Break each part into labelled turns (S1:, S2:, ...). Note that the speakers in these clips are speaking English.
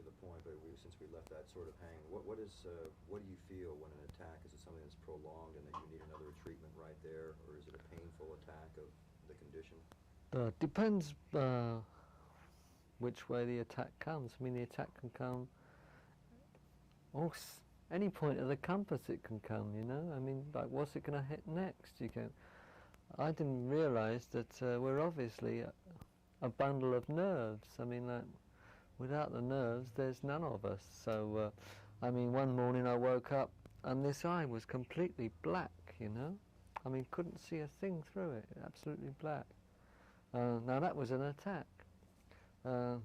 S1: to the point, but since we left that sort of hanging, what do you feel when an attack is it something that's prolonged and that you need another treatment right there, or is it a painful attack of the condition?
S2: Depends which way the attack comes. I mean, the attack can come any point of the compass. It can come, you know. I mean, like, what's it going to hit next? I didn't realise that we're obviously a bundle of nerves. I mean, like, without the nerves, there's none of us. So, I mean, one morning I woke up and this eye was completely black, you know. I mean, couldn't see a thing through it, absolutely black. Now that was an attack. I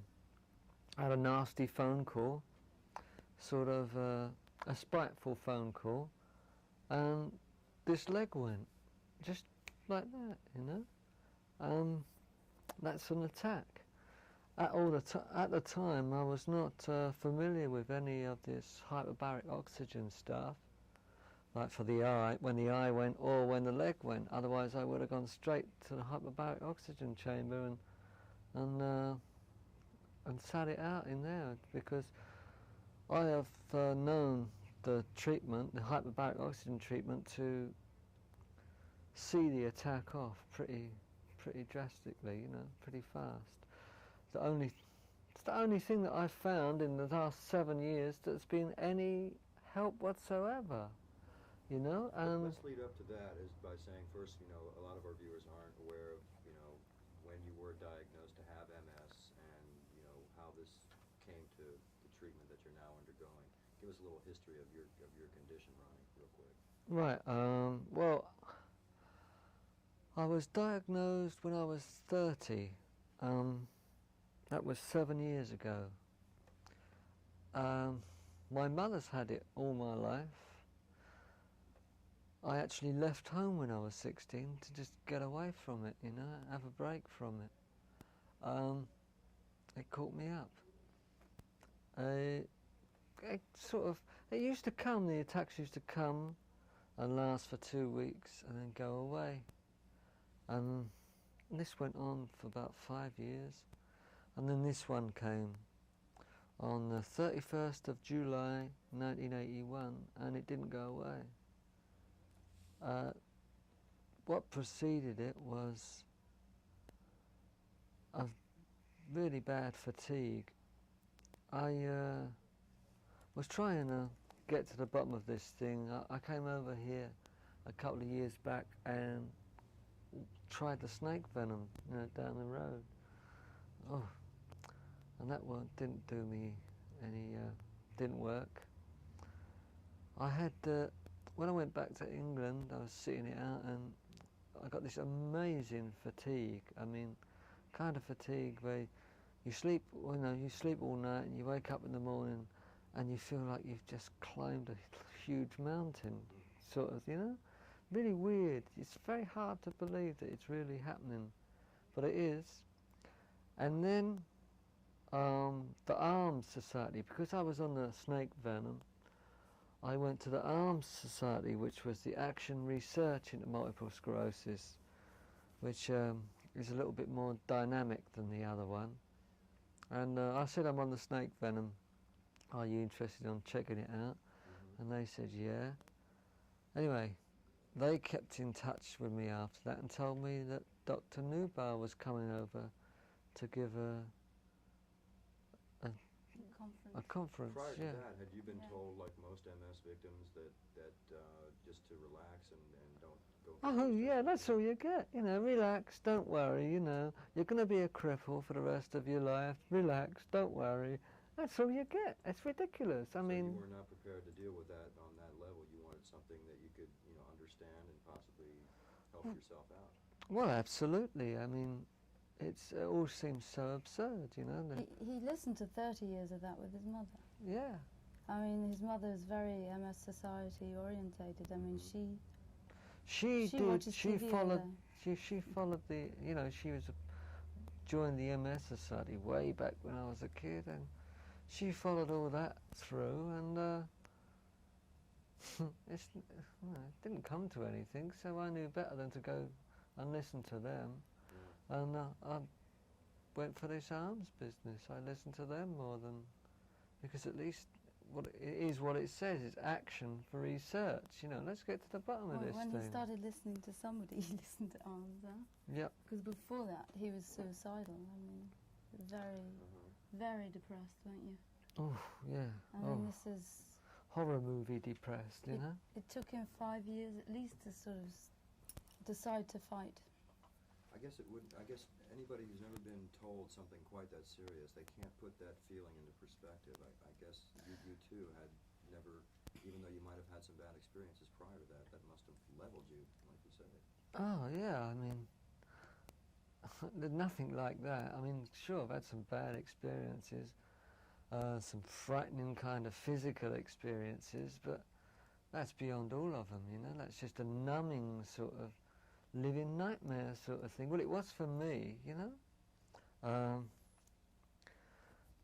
S2: had a nasty phone call, sort of a spiteful phone call, and this leg went, just like that, you know. That's an attack. At the time, I was not familiar with any of this hyperbaric oxygen stuff, like for the eye, when the eye went or when the leg went. Otherwise, I would have gone straight to the hyperbaric oxygen chamber and sat it out in there, because I have known the treatment, the hyperbaric oxygen treatment, to see the attack off pretty drastically, you know, pretty fast. It's the only thing that I've found in the last 7 years that's been any help whatsoever, you know. And
S1: let's lead up to that is by saying first, you know, a lot of our viewers aren't aware of, you know, when you were diagnosed to have MS and, you know, how this came to the treatment that you're now undergoing. Give us a little history of your condition, Ronnie, real quick.
S2: Right. Well, I was diagnosed when I was 30. That was 7 years ago. My mother's had it all my life. I actually left home when I was 16 to just get away from it, you know, have a break from it. It caught me up. It used to come, the attacks used to come and last for 2 weeks and then go away. And this went on for about 5 years. And then this one came on the 31st of July 1981, and it didn't go away. What preceded it was a really bad fatigue. I was trying to get to the bottom of this thing. I came over here a couple of years back and tried the snake venom, you know, down the road. Oh, and that one didn't do me any, didn't work. I had, when I went back to England, I was sitting it out and I got this amazing fatigue. I mean, kind of fatigue where you sleep, you know, you sleep all night and you wake up in the morning and you feel like you've just climbed a huge mountain, sort of, you know? Really weird. It's very hard to believe that it's really happening, but it is. And then the Arms Society, because I was on the snake venom, I went to the Arms Society, which was the Action Research into Multiple Sclerosis, which is a little bit more dynamic than the other one. And I said, I'm on the snake venom. Are you interested in checking it out? And they said, yeah. Anyway, they kept in touch with me after that and told me that Dr. Nubar was coming over to give a conference.
S1: Prior to that, had you been told, like most MS victims, that just to relax and don't go...
S2: Oh yeah, that's all you get, you know, relax, don't worry, you know, you're going to be a cripple for the rest of your life, relax, don't worry. That's all you get. It's ridiculous. I mean,
S1: you were not prepared to deal with that on that level. You wanted something that you could, you know, understand and possibly help yourself out.
S2: Well, absolutely. I mean, it all seems so absurd, you know.
S3: He listened to 30 years of that with his mother.
S2: Yeah.
S3: I mean, his mother is very MS Society orientated. I mean, she followed the, you know, she was joined the MS Society way back when I was a kid, and she followed all that through, and it didn't come to anything, so I knew better than to go and listen to them. And I went for this arms business. I listened to them more than
S2: because at least what it is what it says. It's action for research. You know, let's get to the bottom of
S4: Well,
S2: this
S4: when
S2: thing.
S4: he started listening to somebody, he listened to Arms, huh?
S2: Yep.
S4: Because before that, he was suicidal. I mean, very, very depressed, weren't you?
S2: Oh, yeah.
S4: I mean, this is...
S2: Horror movie depressed, you know?
S4: It took him 5 years at least to sort of decide to fight.
S1: I guess it would. I guess anybody who's never been told something quite that serious, they can't put that feeling into perspective. I guess you too had never, even though you might have had some bad experiences prior to that, that must have leveled you, like you say.
S2: Oh, yeah, I mean, nothing like that. I mean, sure, I've had some bad experiences, some frightening kind of physical experiences, but that's beyond all of them, you know? That's just a numbing sort of living nightmare sort of thing. Well, it was for me, you know? I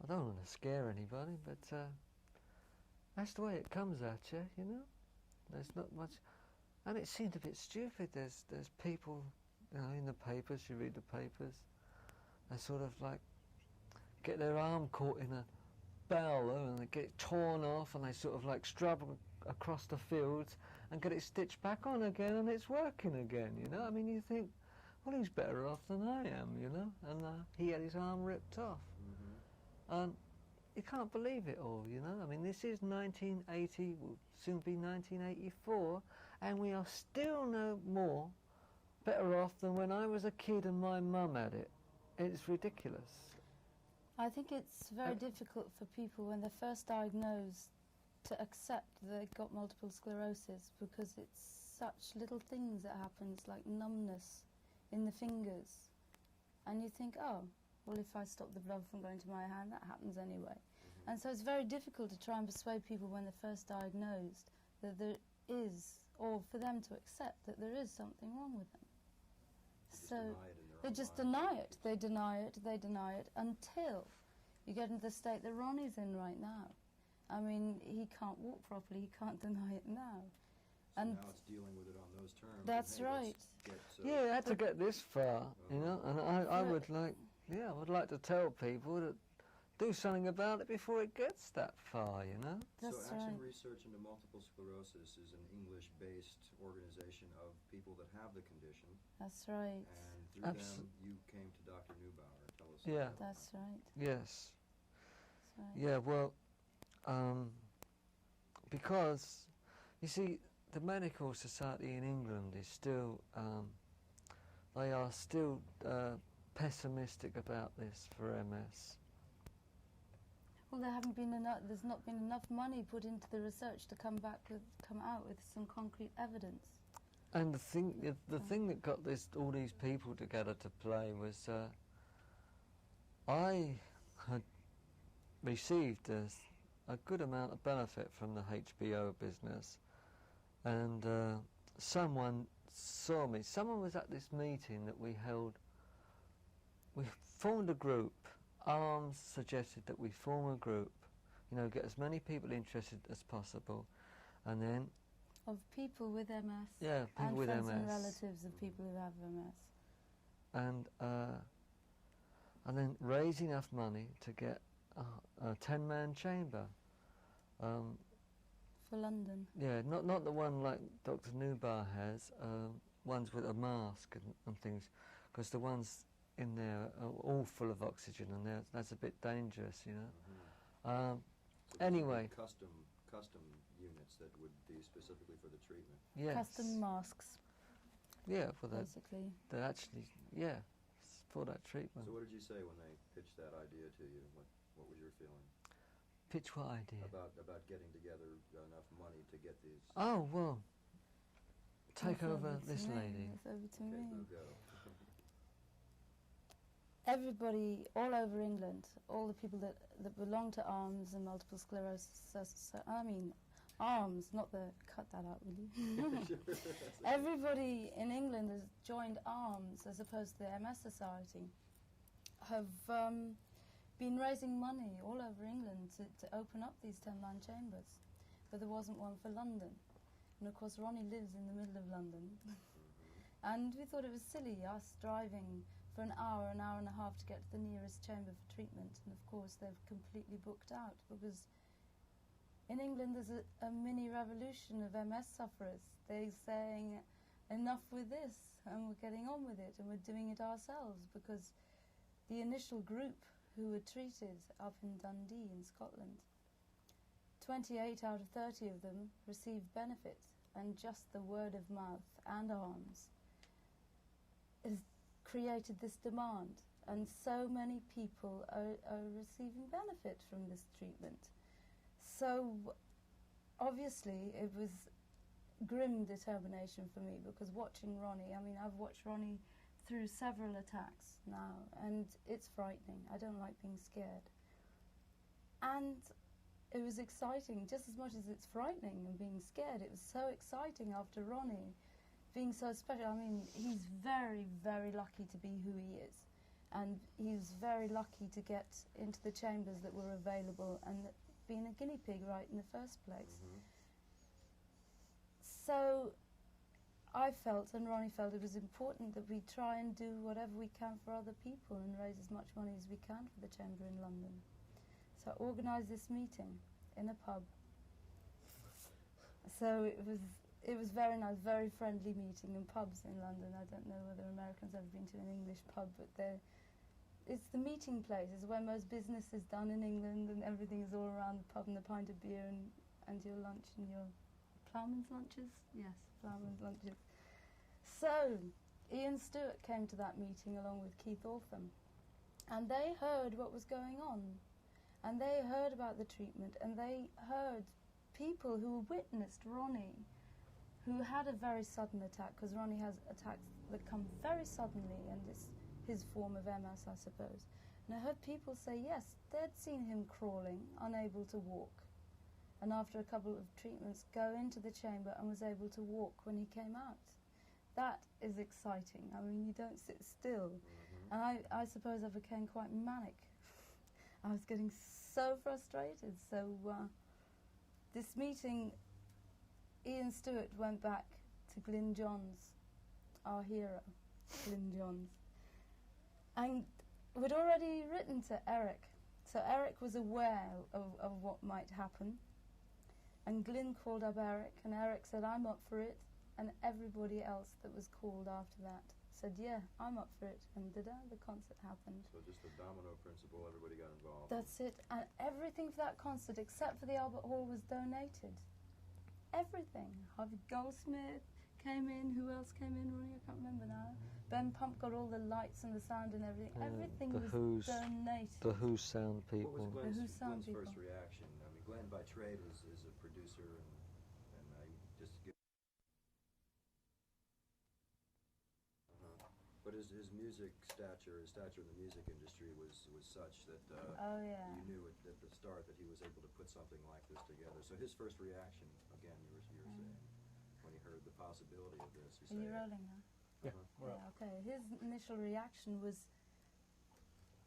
S2: don't want to scare anybody, but that's the way it comes at you, you know? There's not much... And it seemed a bit stupid. There's people, you know, in the papers, you read the papers, they sort of like get their arm caught in a bowler and they get it torn off and they sort of like struggle across the fields and get it stitched back on again and it's working again, you know? I mean, you think, well, he's better off than I am, you know? And he had his arm ripped off. And you can't believe it all, you know? I mean, this is 1980, will soon be 1984, and we are still no more better off than when I was a kid and my mum had it. It's ridiculous.
S4: I think it's very difficult for people when they're first diagnosed to accept they've got multiple sclerosis because it's such little things that happens, like numbness in the fingers. And you think, oh, well, if I stop the blood from going to my hand, that happens anyway. And so it's very difficult to try and persuade people when they're first diagnosed that there is, or for them to accept that there is something wrong with them. So they just deny it. They deny it, they deny it, until you get into the state that Ronnie's in right now. I mean, he can't walk properly, he can't deny it now.
S1: So
S4: And
S1: now it's dealing with it on those terms.
S4: that's
S1: and, hey,
S4: right.
S2: Yeah, I had to get this far, you know, and I would like, yeah, I would like to tell people that do something about it before it gets that far, you know?
S4: That's
S1: so Action
S4: right.
S1: Research into Multiple Sclerosis is an English-based organization of people that have the condition.
S4: That's right.
S1: And through them, you came to Dr. Neubauer. Tell us
S2: Yeah.
S1: about
S4: That's right.
S2: Yes.
S4: That's right.
S2: Yeah, well, because, you see, the Medical Society in England is still, they are still pessimistic about this for MS.
S4: Well, there's not been enough money put into the research to come out with some concrete evidence.
S2: And the thing that got all these people together to play was I had received a good amount of benefit from the HBO business, and someone saw me. Someone was at this meeting that we held. We formed a group. Arms suggested that we form a group, you know, get as many people interested as possible, and then
S4: Of people with MS.
S2: yeah, people
S4: and
S2: with
S4: friends
S2: MS,
S4: and relatives of people who have MS.
S2: and then raise enough money to get a 10-man chamber.
S4: For London.
S2: Yeah, not the one like Dr. Neubauer has, ones with a mask and things, because the ones in there are all full of oxygen, and that's a bit dangerous, you know.
S1: So
S2: anyway.
S1: Custom units that would be specifically for the treatment.
S2: Yes.
S4: Custom masks,
S2: Yeah, for that.
S4: basically.
S2: They're actually, yeah, for that treatment.
S1: So what did you say when they pitched that idea to you? What was your feeling?
S2: Pitch what idea?
S1: About getting together enough money to get these.
S2: Oh, well, take
S4: That's
S2: over
S4: to
S2: this
S4: me.
S2: lady.
S4: That's over to
S1: Okay,
S4: me.
S1: we'll go.
S4: Everybody all over England, all the people that belong to ARMS and multiple sclerosis, I mean, ARMS, not the, cut that out, will you? Everybody in England has joined ARMS as opposed to the MS Society, have been raising money all over England to open up these 10-man chambers, but there wasn't one for London. And of course Ronnie lives in the middle of London. And we thought it was silly, us driving for an hour and a half to get to the nearest chamber for treatment, and of course they're completely booked out because in England there's a mini revolution of MS sufferers. They're saying enough with this and we're getting on with it and we're doing it ourselves, because the initial group who were treated up in Dundee in Scotland, 28 out of 30 of them received benefit, and just the word of mouth and arms has created this demand, and so many people are receiving benefit from this treatment. So obviously it was grim determination for me, because watching Ronnie, I mean, I've watched Ronnie through several attacks now, and it's frightening. I don't like being scared. And it was exciting, just as much as it's frightening and being scared. It was so exciting after Ronnie being so special. I mean, he's very, very lucky to be who he is. And he was very lucky to get into the chambers that were available and being a guinea pig right in the first place. So I felt, and Ronnie felt, it was important that we try and do whatever we can for other people and raise as much money as we can for the chamber in London. So I organised this meeting in a pub. So it was very nice, very friendly meeting in pubs in London. I don't know whether Americans have ever been to an English pub, but it's the meeting place. It's where most business is done in England, and everything is all around the pub and a pint of beer and your lunch and your ploughman's lunches? Yes, ploughman's lunches. So Ian Stewart came to that meeting along with Keith Ortham, and they heard what was going on, and they heard about the treatment, and they heard people who witnessed Ronnie, who had a very sudden attack, because Ronnie has attacks that come very suddenly, and it's his form of MS, I suppose. And I heard people say, yes, they'd seen him crawling, unable to walk, and after a couple of treatments go into the chamber and was able to walk when he came out. That is exciting. I mean, you don't sit still. And I suppose I became quite manic. I was getting so frustrated. So this meeting, Ian Stewart went back to Glyn Johns, our hero, Glyn Johns. And we'd already written to Eric. So Eric was aware of what might happen. And Glyn called up Eric, and Eric said, I'm up for it. And everybody else that was called after that said, yeah, I'm up for it. And the concert happened.
S1: So just the domino principle, everybody got involved.
S4: That's it. And everything for that concert, except for the Albert Hall, was donated. Everything. Harvey Goldsmith came in. Who else came in, Ronnie? I can't remember now. Ben Pump got all the lights and the sound and everything. Everything was donated.
S2: The Who sound people.
S1: What was Glenn's
S4: sound people.
S1: first reaction? I mean, Glenn by trade is a producer, and I just give. But his music stature, his stature in the music industry was such that you knew at the start that he was able to put something like this together. So his first reaction, again, you were saying, when he heard the possibility of this,
S4: Are you rolling now?
S5: Yeah,
S4: okay. His initial reaction was,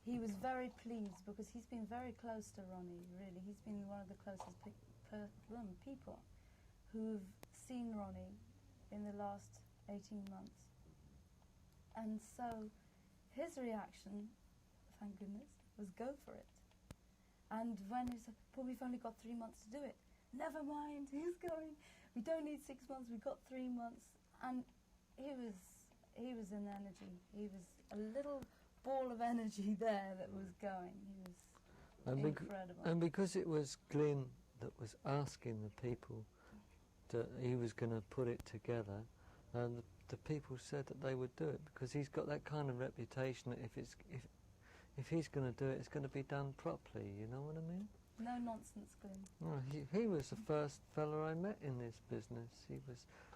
S4: he was very pleased, because he's been very close to Ronnie, really. He's been one of the closest people who've seen Ronnie in the last 18 months. And so his reaction, thank goodness, was go for it. And when he said, well, we've only got 3 months to do it. Never mind, he's going. We don't need 6 months, we've got 3 months. And he was in energy. He was a little ball of energy there that was going. He was incredible.
S2: And because it was Glyn that was asking the people that he was going to put it together, and the people said that they would do it, because he's got that kind of reputation that if he's going to do it, it's going to be done properly. You know what I mean?
S4: No nonsense, Glyn.
S2: Well, he was the first fella I met in this business.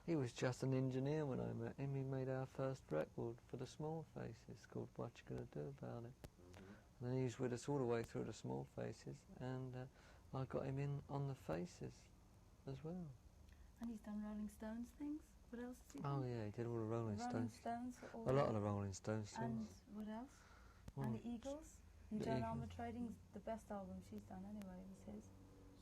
S2: He was just an engineer when I met him. He made our first record for the Small Faces called What You Gonna Do About It. And then he was with us all the way through the Small Faces, and I got him in on the Faces as well.
S4: And he's done Rolling Stones things. What else has he done?
S2: Oh yeah, he did all the Rolling Stones.
S4: All
S2: A lot of the Rolling Stones songs.
S4: And what else? And the Eagles. And
S2: The
S4: Joan
S2: Eagles.
S4: Armatrading's the best album she's done anyway, was his.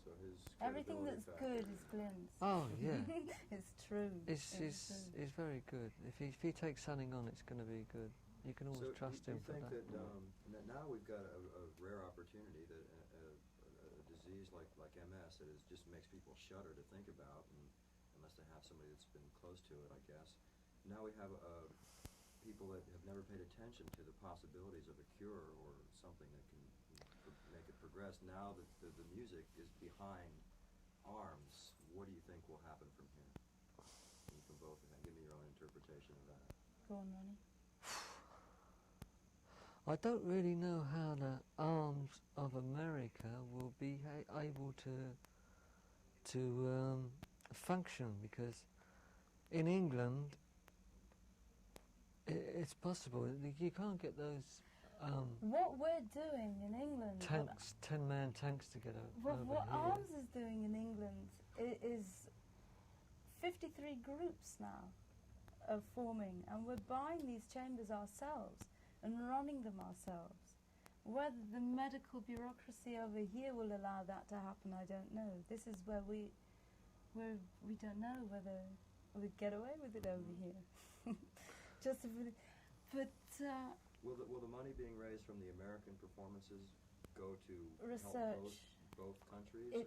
S1: So his
S4: Everything
S1: credibility
S4: that's
S1: factor.
S4: good is Glyn's.
S2: Oh yeah,
S4: It's true.
S2: it's very good. If he takes something on, it's going to be good. You can always trust him for that.
S1: So do you think that now we've got a rare opportunity that a disease like MS that just makes people shudder to think about, and unless they have somebody that's been close to it, I guess. Now we have people that have never paid attention to the possibilities of a cure or something that can make it progress. Now that the music is behind arms, what do you think will happen from here? You can both give me your own interpretation of that.
S4: Go on, Ronnie.
S2: I don't really know how the arms of America will be able to function, because in England it's possible. You can't get those
S4: What we're doing in England,
S2: tanks, 10-man tanks together.
S4: what
S2: over here.
S4: ARMS is doing in England is 53 groups now are forming, and we're buying these chambers ourselves and running them ourselves. Whether the medical bureaucracy over here will allow that to happen, I don't know. This is where we don't know whether we get away with it over here. Just a bit, but
S1: Will the money being raised from the American performances go to
S4: research.
S1: help both countries?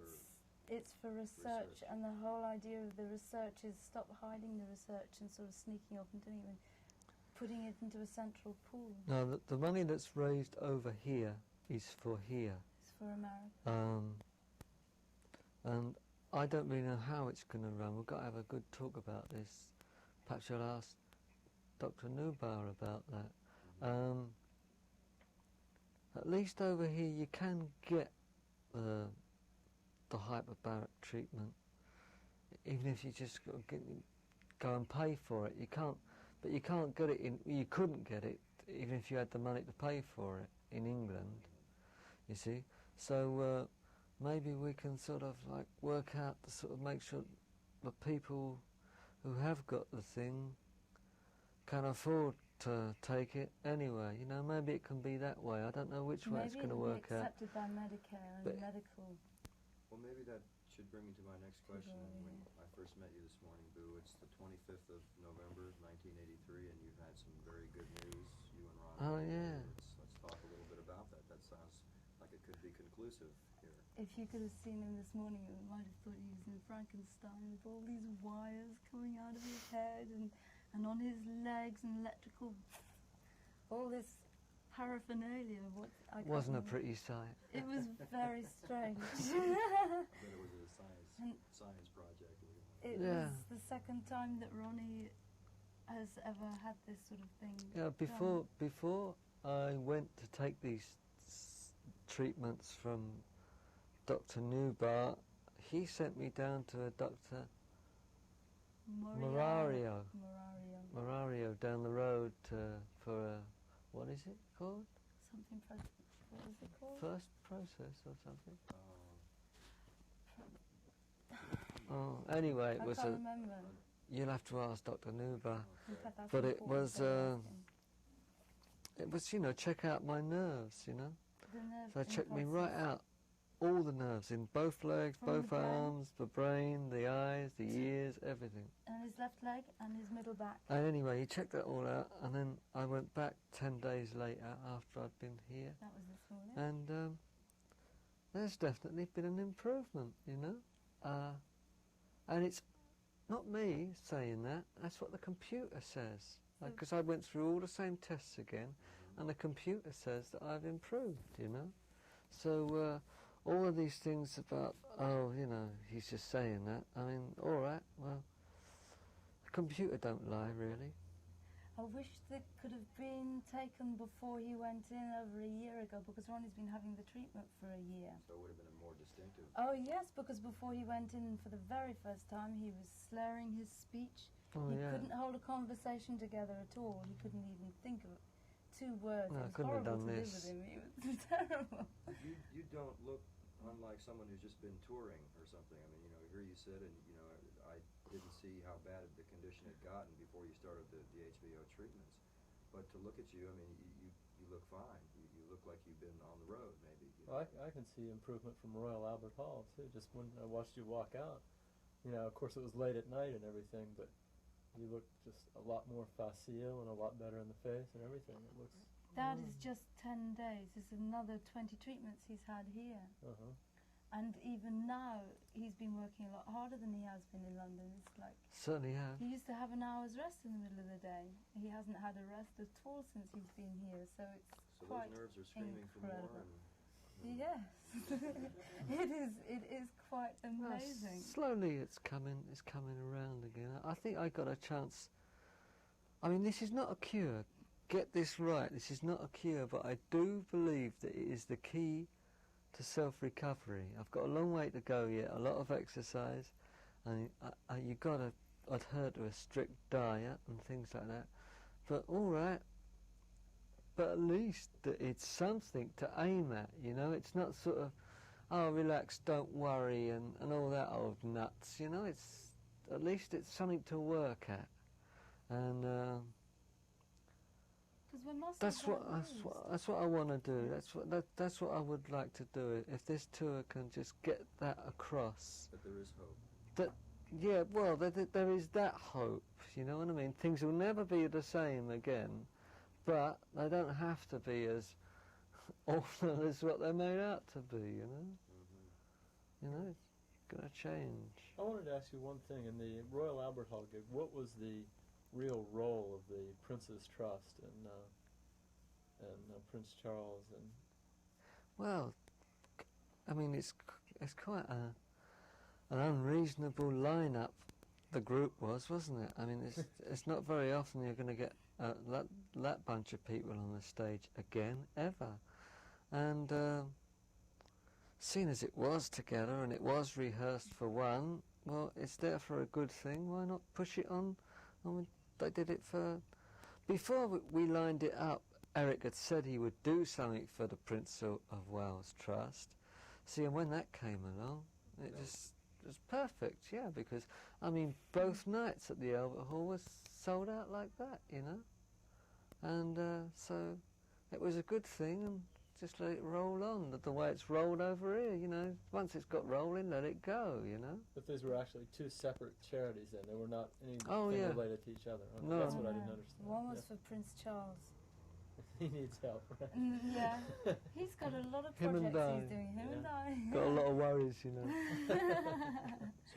S4: It's for research, and the whole idea of the research is stop hiding the research and sort of sneaking off and doing it, and putting it into a central pool.
S2: No, the money that's raised over here is for here.
S4: It's for America.
S2: And I don't really know how it's going to run. We've got to have a good talk about this. Perhaps you'll ask Dr. Nubar about that. At least over here you can get the hyperbaric treatment, even if you just go and pay for it. You can't, but you can't get it you couldn't get it even if you had the money to pay for it in England, you see. So maybe we can sort of like work out to sort of make sure the people who have got the thing can afford to take it anyway. You know, maybe it can be that way. I don't know which way it's going to work out.
S4: Maybe it will be accepted by Medicare and medical.
S1: Well, maybe that should bring me to my next question.
S4: Yeah.
S1: When I first met you this morning, Boo, it's the 25th of November, 1983, and you've had some very good news, you and Ronnie.
S2: Oh, yeah.
S1: Let's talk a little bit about that. That sounds like it could be conclusive here.
S4: If you could have seen him this morning, you might have thought he was in Frankenstein with all these wires coming out of his head and on his legs and electrical, all this paraphernalia.
S2: Wasn't a pretty sight.
S4: It was very strange.
S1: That it was a science project.
S4: It was the second time that Ronnie has ever had this sort of thing.
S2: Yeah, before I went to take these treatments from Dr. Nubar, he sent me down to a Dr. Morario down the road for a, what is it called?
S4: Something, what is it called?
S2: First process or something. Oh, anyway, it
S4: I
S2: was
S4: can't remember.
S2: You'll have to ask Dr. Nubar.
S4: In fact, that's
S2: But it
S4: important
S2: was,
S4: to ask him.
S2: you know, check out my nerves, you know.
S4: The nerve
S2: So it checked me
S4: impulses.
S2: right out, all the nerves in both legs,
S4: From the
S2: both
S4: brain.
S2: arms, the brain, the eyes, the ears, everything.
S4: And his left leg and his middle back.
S2: And anyway, he checked that all out, and then I went back 10 days later after I'd been here,
S4: That was this morning.
S2: and there's definitely been an improvement, you know. And it's not me saying that, that's what the computer says. Because I went through all the same tests again, and the computer says that I've improved, you know. So all of these things about, oh, you know, he's just saying that, I mean, all right, well, the computer don't lie, really.
S4: I wish that could have been taken before he went in over a year ago, because Ronnie's been having the treatment for a year.
S1: So it would have been a more distinctive.
S4: Oh yes, because before he went in for the very first time, he was slurring his speech.
S2: Oh,
S4: He
S2: yeah.
S4: couldn't hold a conversation together at all. He couldn't even think of 2 words.
S2: No, I
S4: It was
S2: couldn't have
S4: horrible
S2: done
S4: to live
S2: this.
S4: with him. It was terrible.
S1: You don't look unlike someone who's just been touring or something. I mean, you know, here you sit and, you know, I didn't see how bad the condition had gotten before you started the HBO treatments. But to look at you, I mean, you look fine. You look like you've been on the road, maybe. You know?
S5: Well, I can see improvement from Royal Albert Hall, too, just when I watched you walk out. You know, of course it was late at night and everything, but You look just a lot more facile and a lot better in the face and everything. It looks.
S4: That is just 10 days. There's another 20 treatments he's had here.
S5: Uh-huh.
S4: And even now, he's been working a lot harder than he has been in London. It's like
S2: Certainly have.
S4: he used to have an hour's rest in the middle of the day. He hasn't had a rest at all since he's been here. So it's
S1: So
S4: quite
S1: those nerves are screaming for more.
S4: incredible.
S1: And,
S4: Yes, it is quite
S2: Well,
S4: amazing.
S2: slowly it's coming around again. I think I got a chance. I mean, this is not a cure. Get this right. This is not a cure, but I do believe that it is the key to self-recovery. I've got a long way to go yet. A lot of exercise, and you got to adhere to a strict diet and things like that. But all right. But at least it's something to aim at, you know. It's not sort of, oh, relax, don't worry, and all that old nuts, you know. It's at least it's something to work at, and that's what I want to do. That's what I would like to do. If this tour can just get that across.
S1: but there is hope.
S2: That yeah, well, there is that hope. You know what I mean? Things will never be the same again. But they don't have to be as awful as what they're made out to be, you know?
S1: Mm-hmm.
S2: You know, it's going to change.
S5: I wanted to ask you one thing. In the Royal Albert Hall gig, what was the real role of the Prince's Trust and Prince Charles? And
S2: Well, I mean, it's quite an unreasonable lineup. The group wasn't it? I mean, it's not very often you're going to get that bunch of people on the stage again, ever. And seeing as it was together and it was rehearsed for one, well, it's there for a good thing. Why not push it on? I mean, they did it for... Before we lined it up, Eric had said he would do something for the Prince of Wales Trust. See, and when that came along, it just was perfect, yeah, because, I mean, both nights at the Albert Hall was sold out like that, you know? And so it was a good thing, and just let it roll on, the way it's rolled over here, you know? Once it's got rolling, let it go, you know?
S5: but these were actually two separate charities then. They were not anything
S2: yeah.
S5: related to each other. Okay,
S2: No.
S5: that's what I didn't understand.
S4: One was for Prince Charles.
S5: He needs help, right?
S4: Yeah, he's got a lot of
S2: Him and
S4: projects he's
S2: I.
S4: doing. Him and I.
S2: Got a lot of worries, you know?
S1: So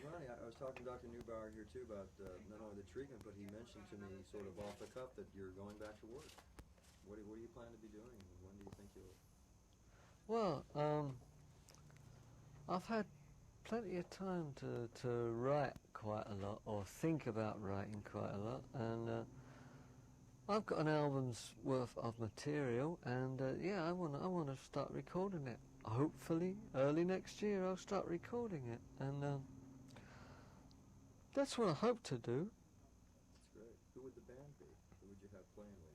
S1: Ronnie, I was talking to Dr. Neubauer here too about not only the treatment, but he mentioned to me sort of off the cuff that you're going back to work. What do you plan to be doing? When do you think you'll...
S2: Well, I've had plenty of time to write quite a lot, or think about writing quite a lot, and I've got an album's worth of material, and yeah, I want to start recording it. Hopefully, early next year, I'll start recording it, and that's what I hope to do.
S1: That's great. Who would the band be? Who would you have playing with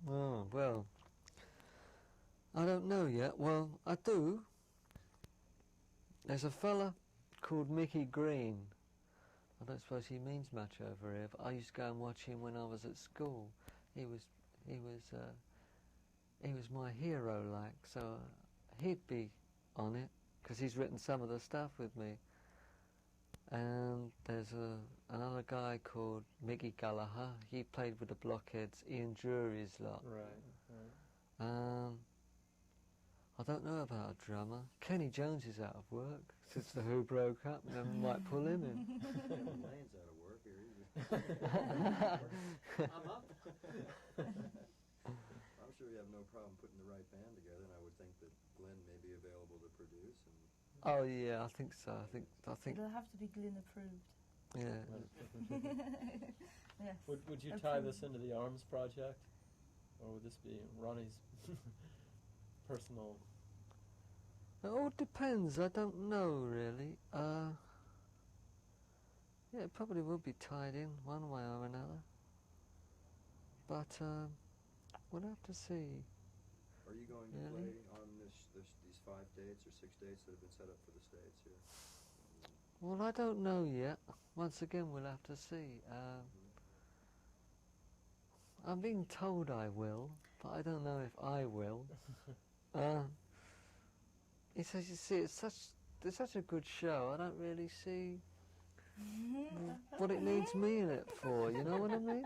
S1: you?
S2: Oh, well, I don't know yet. Well, I do. There's a fella called Mickey Green. I don't suppose he means much over here, but I used to go and watch him when I was at school. He was my hero, like, so he'd be on it, because he's written some of the stuff with me. And there's another guy called Mickey Gallagher. He played with the Blockheads, Ian Drury's lot.
S5: Right.
S2: I don't know about a drummer. Kenny Jones is out of work since the Who broke up, and I might pull him in.
S1: Kevin Lane's out of work here. I'm up. I'm sure you have no problem putting the right band together, and I would think that Glenn may be available to produce. And
S2: Oh yeah, I think so. I think.
S4: It'll have to be Glyn approved.
S2: Yeah.
S4: Yes.
S5: Would you tie this into the ARMS project, or would this be Ronnie's personal?
S2: It all depends. I don't know really. Yeah, it probably will be tied in one way or another. But we'll have to see.
S1: are you going to
S2: Really?
S1: play on these 5 dates or 6 dates that have been set up for the States here?
S2: Well, I don't know yet. Once again, we'll have to see. I'm being told I will, but I don't know if I will. It's as you see, it's such a good show. I don't really see what it needs me in it for, you know what I mean?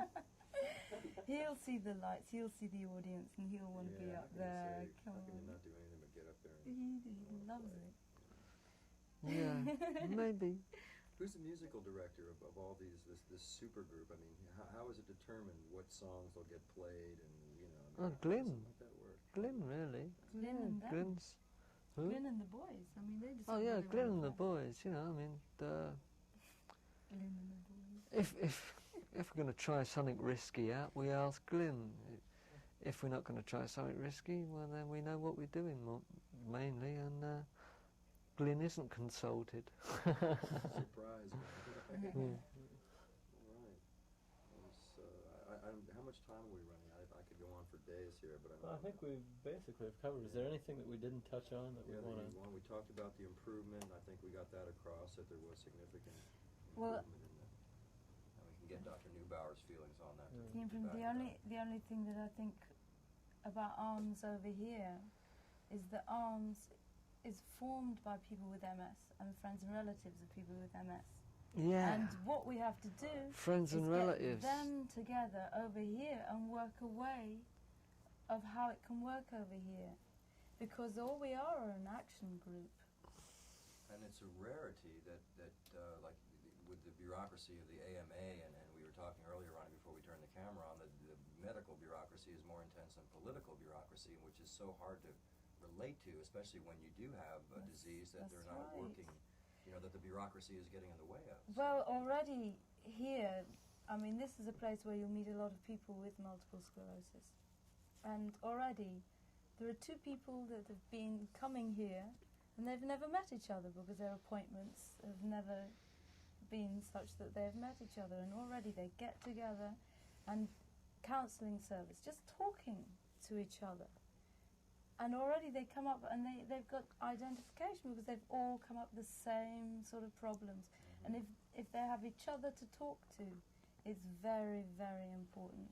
S4: He'll see the lights, he'll see the audience, and he'll want to be up there.
S1: How
S4: Come
S1: can you
S4: on.
S1: not do anything but get up there?
S4: He loves it.
S2: Yeah, maybe.
S1: Who's the musical director of all this super group? I mean, how is it determined what songs will get played and
S2: Oh,
S1: how
S2: Glyn.
S1: does that work?
S2: Glyn, really.
S4: Glyn
S2: Yeah,
S4: and them.
S2: Glyn's. Who?
S4: Glyn and the boys. I mean, they just.
S2: Oh yeah, Glyn and the boys. You know, I mean,
S4: Glyn and the boys.
S2: if we're going to try something risky out, we ask Glyn. If we're not going to try something risky, well then we know what we're doing mainly, and Glyn isn't consulted.
S1: Surprise.
S2: Yeah.
S1: All right. How much time are we running? I could go on for days here, but
S5: Well, I think we basically have covered. Is there anything that we didn't touch on that we want to?
S1: we talked about the improvement. I think we got that across, that there was significant
S4: Well,
S1: improvement in that. And we can get Dr. Neubauer's feelings on that. to
S4: The
S1: back it up.
S4: only thing that I think about ARMS over here is that ARMS is formed by people with MS and friends and relatives of people with MS.
S2: Yeah.
S4: And what we have to do
S2: Friends
S4: is
S2: and
S4: get
S2: relatives.
S4: them together over here and work a way of how it can work over here. Because all we are an action group.
S1: And it's a rarity that like with the bureaucracy of the AMA, and we were talking earlier, Ronnie, before we turned the camera on, the medical bureaucracy is more intense than political bureaucracy, which is so hard to relate to, especially when you do have a disease that they're not
S4: right.
S1: working, that the bureaucracy is getting in the way of.
S4: Well, already here, I mean, this is a place where you'll meet a lot of people with multiple sclerosis. And already, there are two people that have been coming here, and they've never met each other because their appointments have never been such that they've met each other. And already they get together, and counselling service, just talking to each other. And already they come up and they've got identification because they've all come up with the same sort of problems. And if they have each other to talk to, it's very, very important.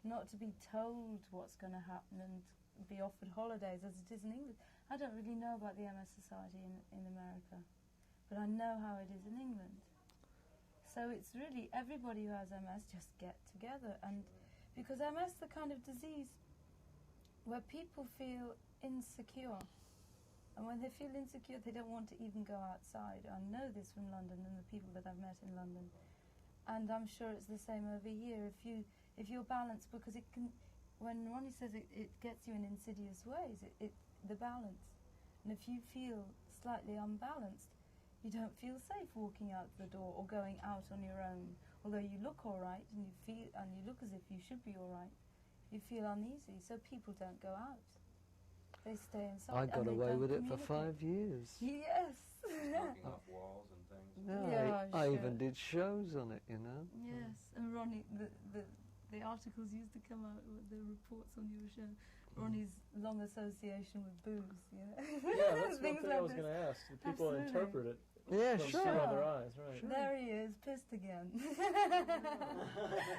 S4: Not to be told what's going to happen and be offered holidays as it is in England. I don't really know about the MS Society in America, but I know how it is in England. So it's really everybody who has MS just get together. And because MS is the kind of disease where people feel insecure. And when they feel insecure, they don't want to even go outside. I know this from London and the people that I've met in London. And I'm sure it's the same over here. If you're balanced, because it can, when Ronnie says it gets you in insidious ways, the balance. And if you feel slightly unbalanced, you don't feel safe walking out the door or going out on your own. Although you look all right and you look as if you should be all right, you feel uneasy, so people don't go out. They stay inside.
S2: I got
S4: and they
S2: away
S4: don't
S2: with it for
S4: communicate.
S2: 5 years.
S4: Yes.
S1: Knocking off walls and things.
S2: Yeah,
S4: Yeah,
S2: I
S4: sure.
S2: even did shows on it,
S4: Yes, and Ronnie, the articles used to come out with the reports on your show. Ronnie's long association with booze,
S5: Yeah, that's one
S4: Things
S5: thing
S4: like
S5: I was
S4: this.
S5: going to ask. Do people
S4: Absolutely.
S5: interpret it
S2: Yeah,
S5: from
S2: sure.
S5: through other eyes, right?
S4: There he is, pissed again.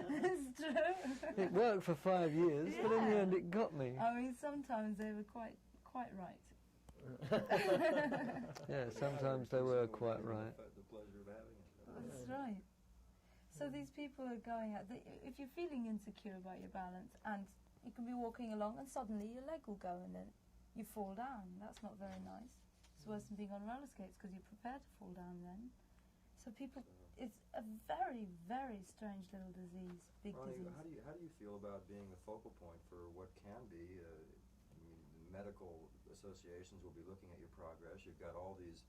S4: It's true.
S2: It worked for 5 years, but in the
S4: Yeah.
S2: end it got me.
S4: I mean, sometimes they were quite right.
S2: Yeah, sometimes they were quite right.
S1: The pleasure of having it.
S4: That's right. So these people are going out. If you're feeling insecure about your balance, and you can be walking along and suddenly your leg will go and then you fall down. That's not very nice. It's worse than being on roller skates because you're prepared to fall down then. So people, it's a very, very strange little disease, big
S1: Ronnie,
S4: disease.
S1: how do you feel about being the focal point for what can be? I mean, the medical associations will be looking at your progress. You've got all these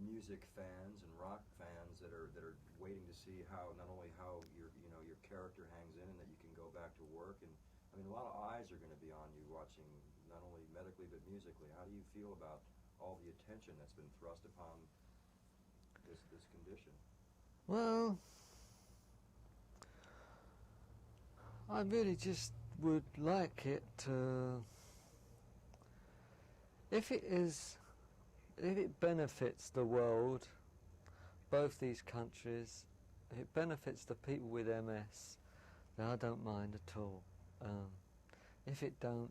S1: music fans and rock fans that are waiting to see how not only how your character hangs in and that you can go back to work. And I mean, a lot of eyes are going to be on you watching not only medically but musically. How do you feel about all the attention that's been thrust upon this condition?
S2: Well, I really just would like it to, if it benefits the world, both these countries, if it benefits the people with MS, then I don't mind at all. If it don't,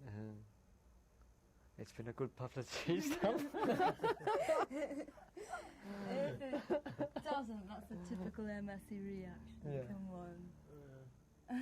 S2: It's been a good publicity stunt.
S4: If it doesn't, that's a typical MSE reaction.
S5: Yeah.
S4: Come on.